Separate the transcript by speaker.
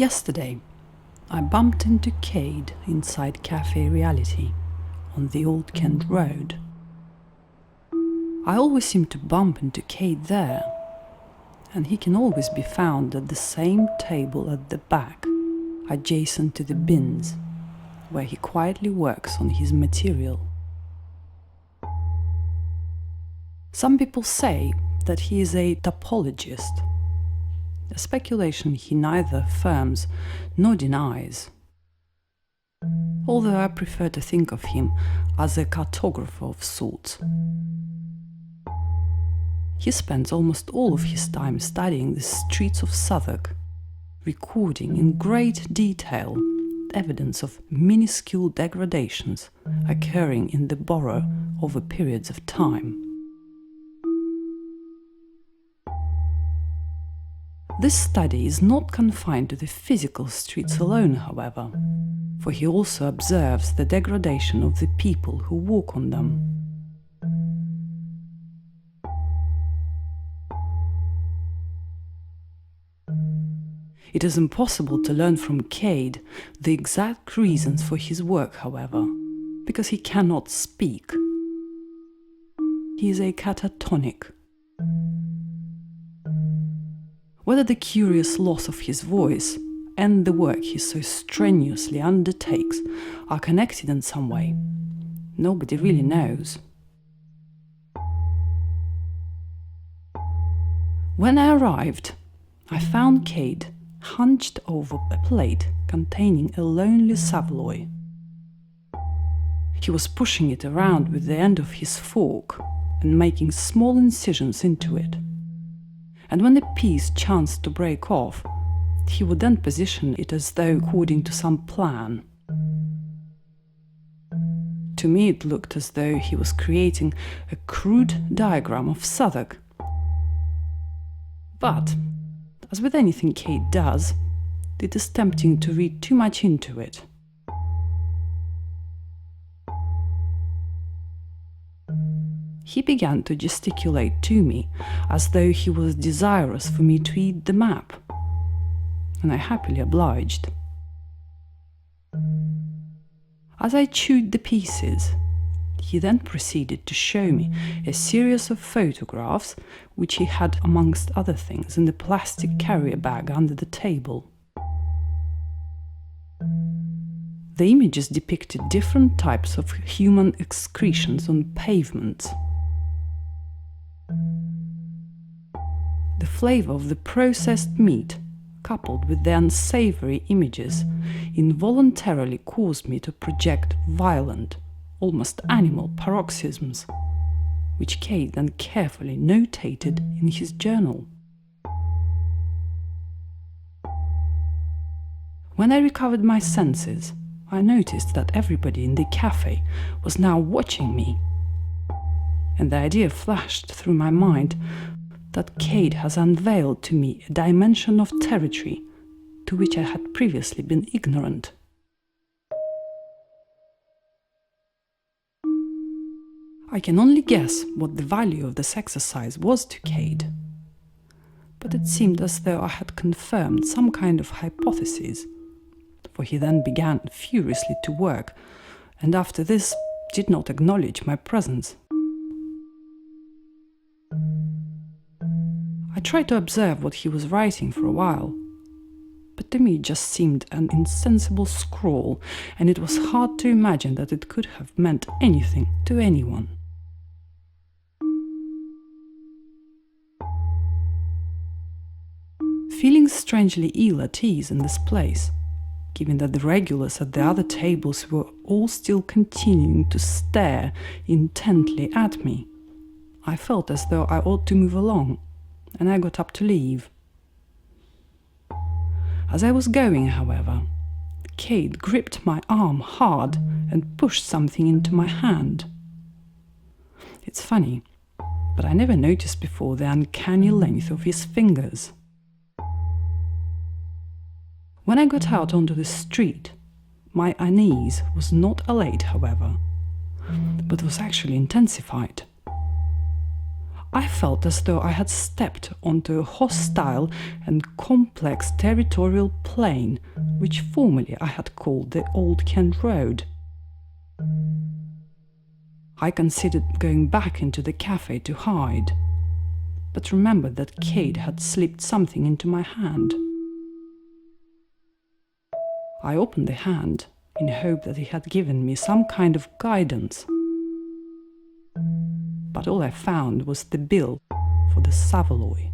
Speaker 1: Yesterday, I bumped into CADE inside Cafe Reality on the Old Kent Road. I always seem to bump into CADE there, and he can always be found at the same table at the back, adjacent to the bins, where he quietly works on his material. Some people say that he is a topologist, a speculation he neither affirms nor denies, although I prefer to think of him as a cartographer of sorts. He spends almost all of his time studying the streets of Southwark, recording in great detail evidence of minuscule degradations occurring in the borough over periods of time. This study is not confined to the physical streets alone, however, for he also observes the degradation of the people who walk on them. It is impossible to learn from CADE the exact reasons for his work, however, because he cannot speak. He is a catatonic. Whether the curious loss of his voice and the work he so strenuously undertakes are connected in some way, nobody really knows. When I arrived, I found CADE hunched over a plate containing a lonely saveloy. He was pushing it around with the end of his fork and making small incisions into it. And when the piece chanced to break off, he would then position it as though according to some plan. To me it looked as though he was creating a crude diagram of Southwark. But, as with anything CADE does, it is tempting to read too much into it. He began to gesticulate to me as though he was desirous for me to eat the map, and I happily obliged. As I chewed the pieces, he then proceeded to show me a series of photographs which he had, amongst other things, in the plastic carrier bag under the table. The images depicted different types of human excretions on pavements. The flavour of the processed meat, coupled with the unsavoury images, involuntarily caused me to project violent, almost animal paroxysms, which CADE then carefully notated in his journal. When I recovered my senses, I noticed that everybody in the cafe was now watching me, and the idea flashed through my mind that CADE has unveiled to me a dimension of territory to which I had previously been ignorant. I can only guess what the value of this exercise was to CADE, but it seemed as though I had confirmed some kind of hypothesis, for he then began furiously to work, and after this did not acknowledge my presence. I tried to observe what he was writing for a while, but to me it just seemed an insensible scrawl, and it was hard to imagine that it could have meant anything to anyone. Feeling strangely ill at ease in this place, given that the regulars at the other tables were all still continuing to stare intently at me, I felt as though I ought to move along, and I got up to leave. As I was going, however, CADE gripped my arm hard and pushed something into my hand. It's funny, but I never noticed before the uncanny length of his fingers. When I got out onto the street, my unease was not allayed, however, but was actually intensified. I felt as though I had stepped onto a hostile and complex territorial plane, which formerly I had called the Old Kent Road. I considered going back into the cafe to hide, but remembered that CADE had slipped something into my hand. I opened the hand in hope that he had given me some kind of guidance, but all I found was the bill for the Savoy.